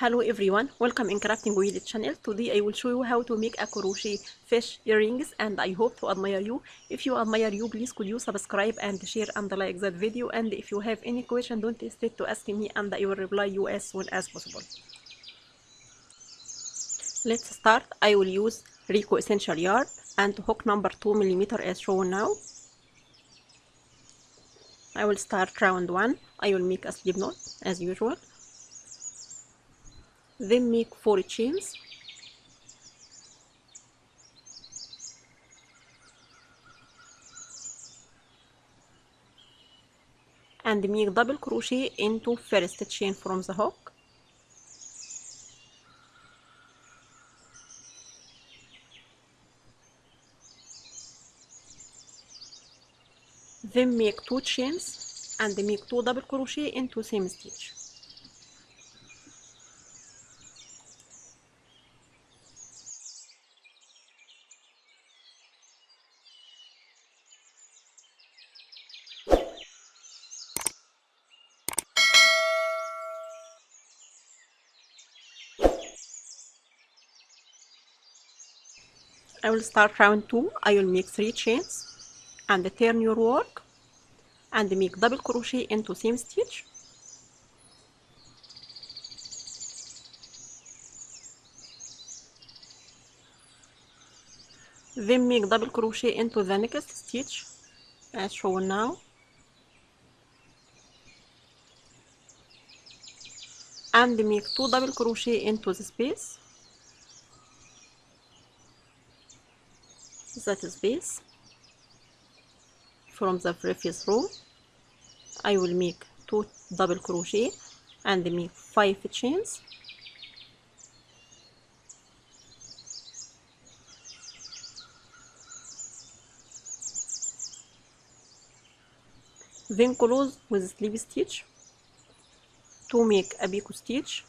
Hello everyone, welcome in Crafting with channel. Today I will show you how to make a crochet fish earrings and I hope to admire you. If you admire you, please could you subscribe and share and like that video, and if you have any question don't hesitate to ask me and I will reply you as soon as possible. Let's start. I will use Rico Essential yarn and hook number 2mm as shown now. I will start round 1. I will make a slip knot as usual. Then make 4 chains. And make double crochet into first chain from the hook. Then make 2 chains and make 2 double crochet into same stitch. I will start round 2. I will make 3 chains and turn your work and make double crochet into same stitch. Then make double crochet into the next stitch as shown now. And make 2 double crochet into the space. That space from the previous row. I will make 2 double crochet and make 5 chains. Then close with slip stitch to make a picot stitch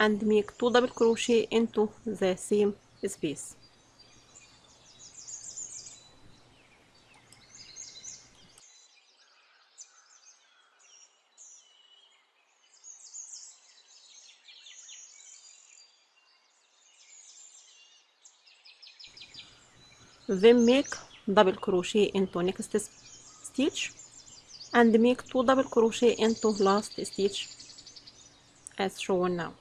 and make 2 double crochet into the same space. Then make double crochet into next stitch and make 2 double crochet into last stitch as shown now.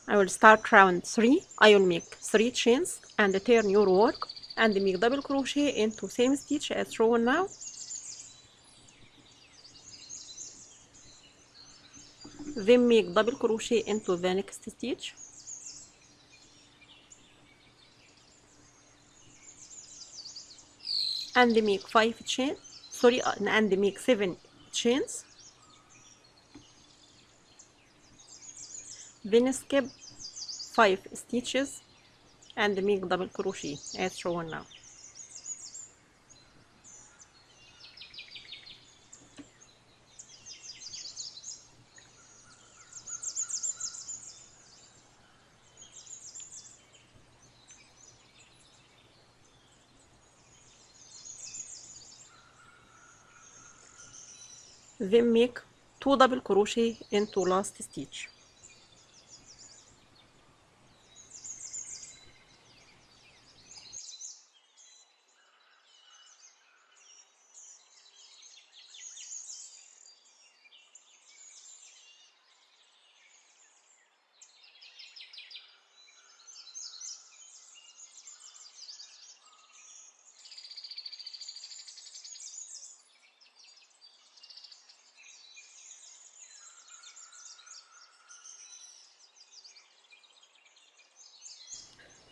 I will start round 3. I will make 3 chains and turn your work and make double crochet into same stitch as shown now. Then make double crochet into the next stitch. And make 5 chains, and make 7 chains. Then skip 5 stitches and make double crochet as shown now. Then make 2 double crochet into last stitch.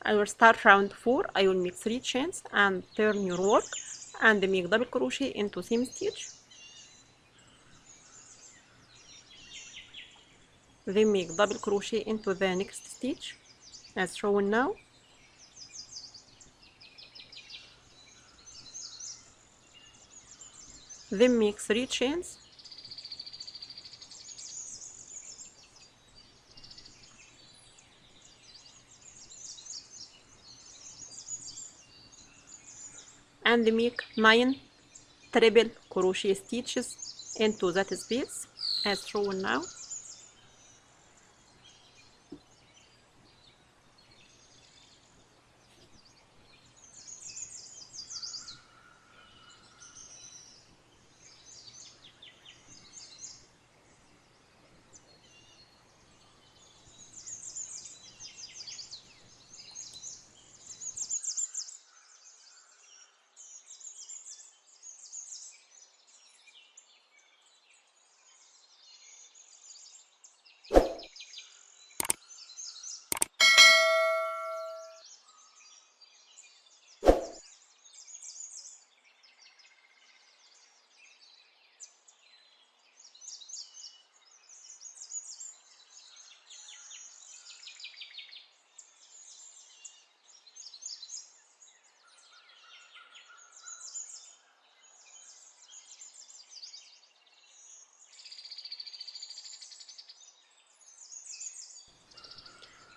I will start round 4. I will make 3 chains and turn your work and make double crochet into same stitch. then make double crochet into the next stitch as shown now, then make 3 chains, and make 9 triple crochet stitches into that space as shown now.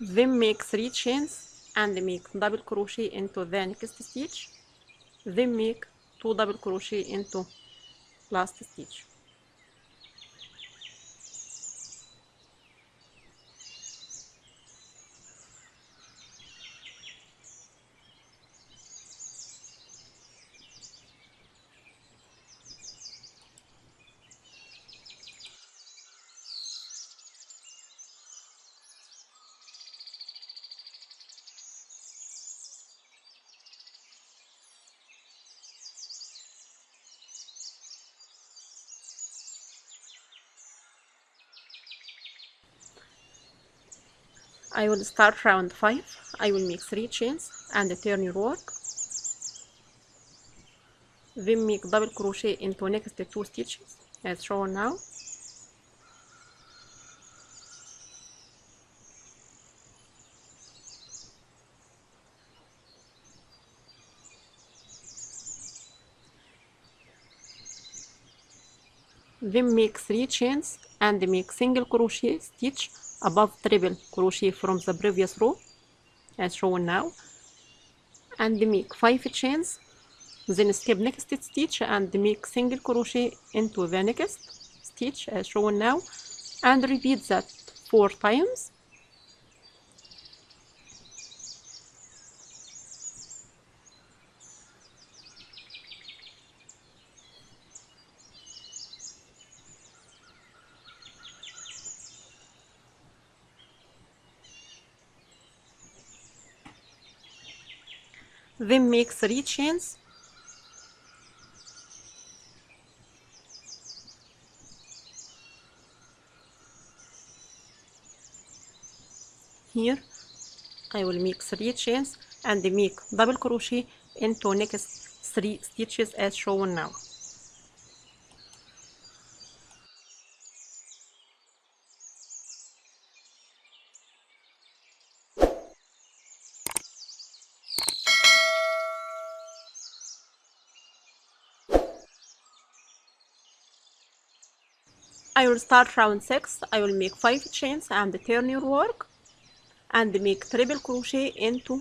Then make 3 chains and make double crochet into the next stitch, then make 2 double crochet into last stitch. I will start round 5. I will make 3 chains and turn your work, then make double crochet into next 2 stitches as shown now, then make 3 chains and make single crochet stitch above triple crochet from the previous row as shown now, and make 5 chains, then skip next stitch and make single crochet into the next stitch as shown now, and repeat that 4 times. Then make 3 chains, here I will make 3 chains and make double crochet into next 3 stitches as shown now. I will start round 6. I will make 5 chains and turn your work and make triple crochet into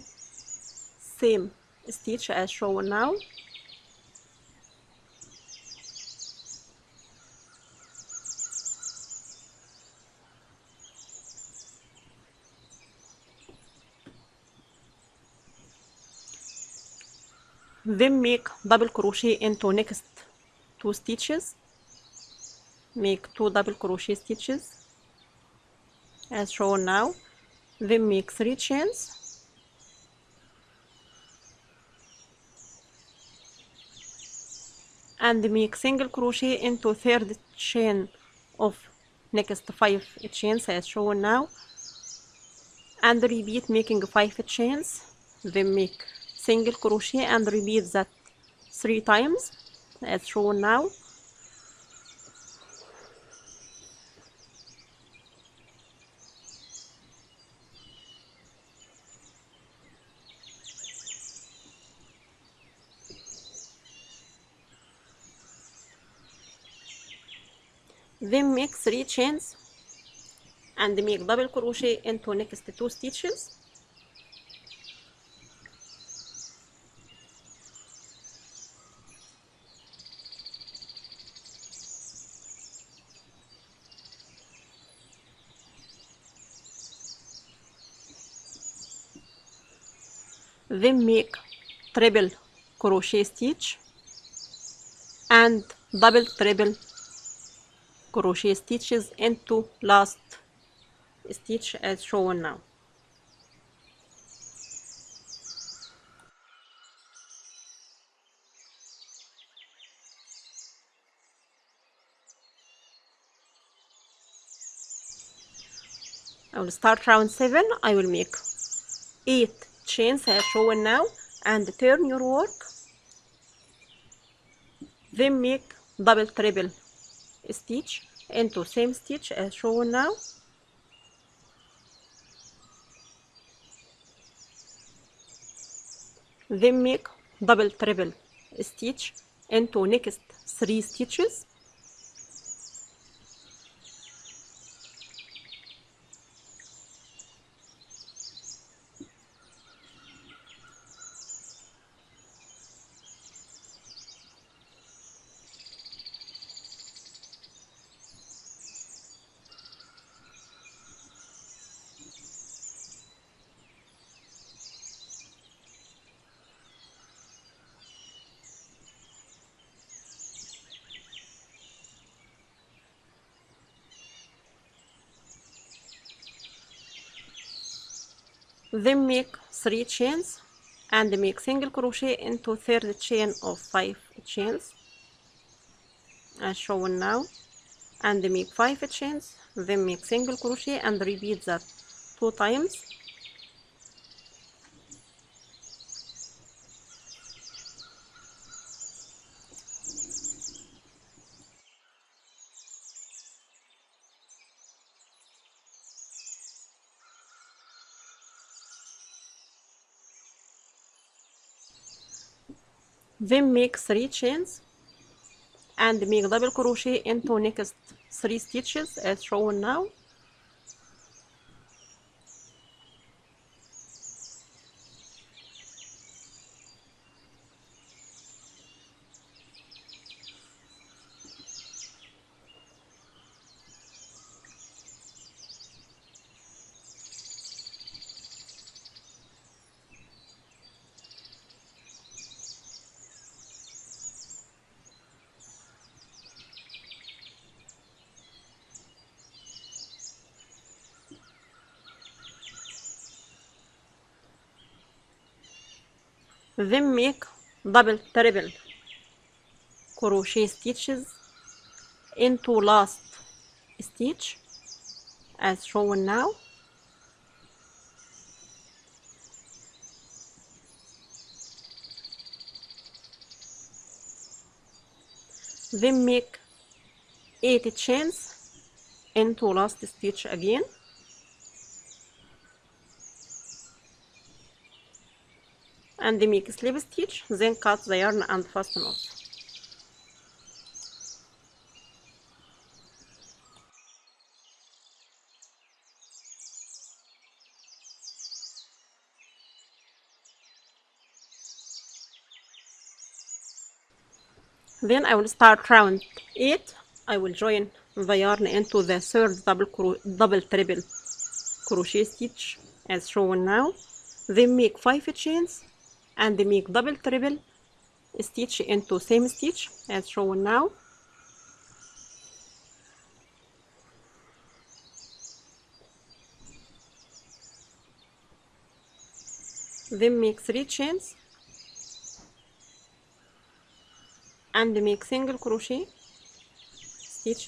same stitch as shown now, then make double crochet into next 2 stitches, make 2 double crochet stitches as shown now, then make 3 chains, and make single crochet into third chain of next 5 chains as shown now, and repeat making 5 chains, then make single crochet and repeat that 3 times as shown now, Then make 3 chains and make double crochet into next 2 stitches. Then make triple crochet stitch and double triple crochet stitches into last stitch as shown now. I will start round 7. I will make 8 chains as shown now and turn your work. Then make double triple stitch into same stitch as shown now. Then make double triple stitch into next 3 stitches. Then make 3 chains and make single crochet into third chain of 5 chains as shown now, and make 5 chains, then make single crochet and repeat that 2 times. Then make 3 chains and make double crochet into next 3 stitches as shown now. Then make double triple crochet stitches into last stitch as shown now. Then make 8 chains into last stitch again. And make slip stitch, then cut the yarn and fasten off. Then I will start round 8. I will join the yarn into the third double triple crochet stitch as shown now. Then make 5 chains and make double triple stitch into same stitch as shown now. Then make 3 chains and make single crochet stitch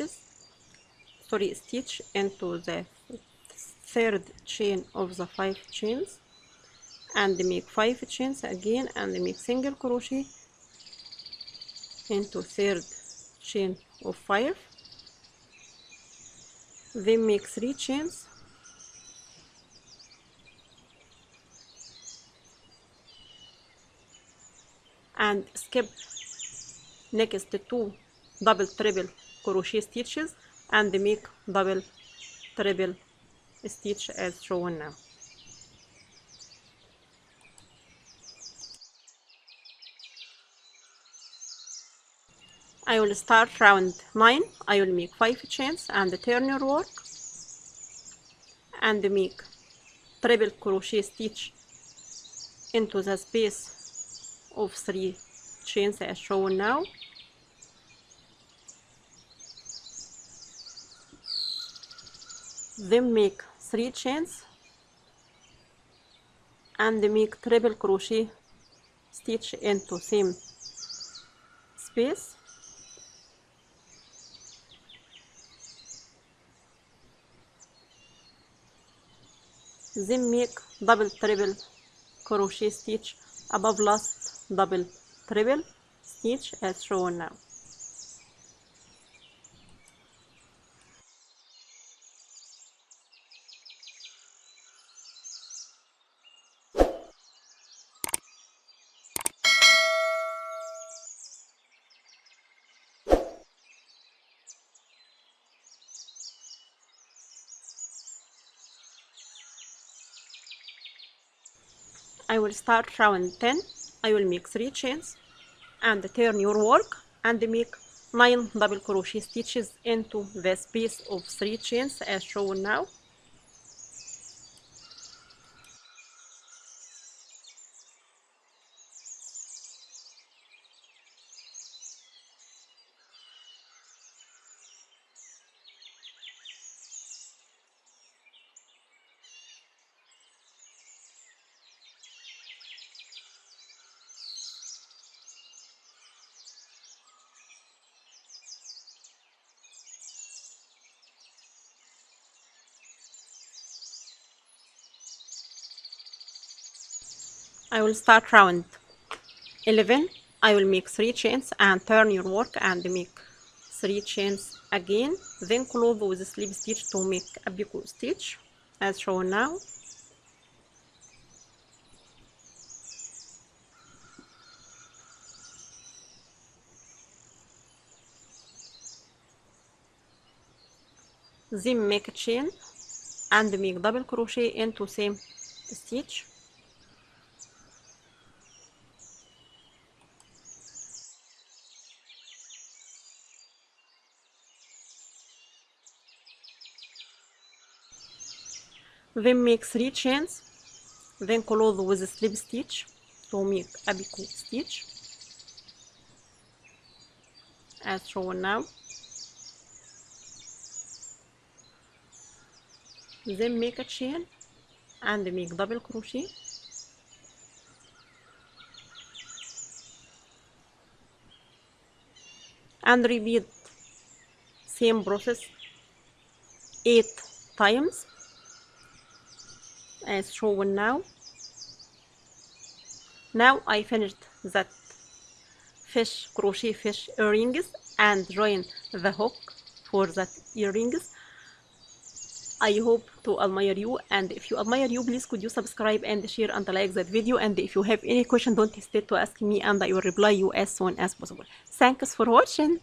into the third chain of the 5 chains, and make 5 chains again and make single crochet into third chain of 5. Then make 3 chains and skip next 2 double triple crochet stitches and make double triple stitch as shown now. I will start round 9. I will make 5 chains and turn your work and make triple crochet stitch into the space of 3 chains as shown now. Then make 3 chains and make triple crochet stitch into same space. Then make double triple crochet stitch above last double triple stitch as shown now. I will start round 10. I will make 3 chains and turn your work and make 9 double crochet stitches into the space of 3 chains as shown now. I will start round 11. I will make 3 chains and turn your work and make 3 chains again, then close with a slip stitch to make a picot stitch as shown now. Then make a chain and make double crochet into same stitch. Then make 3 chains, then close with a slip stitch to make a picot stitch as shown now. Then make a chain and make double crochet and repeat same process 8 times as shown now. Now I finished that crochet fish earrings and join the hook for that earrings. I hope to admire you, and if you admire you, please could you subscribe and share and like that video, and if you have any question, don't hesitate to ask me and I will reply you as soon as possible. Thanks for watching.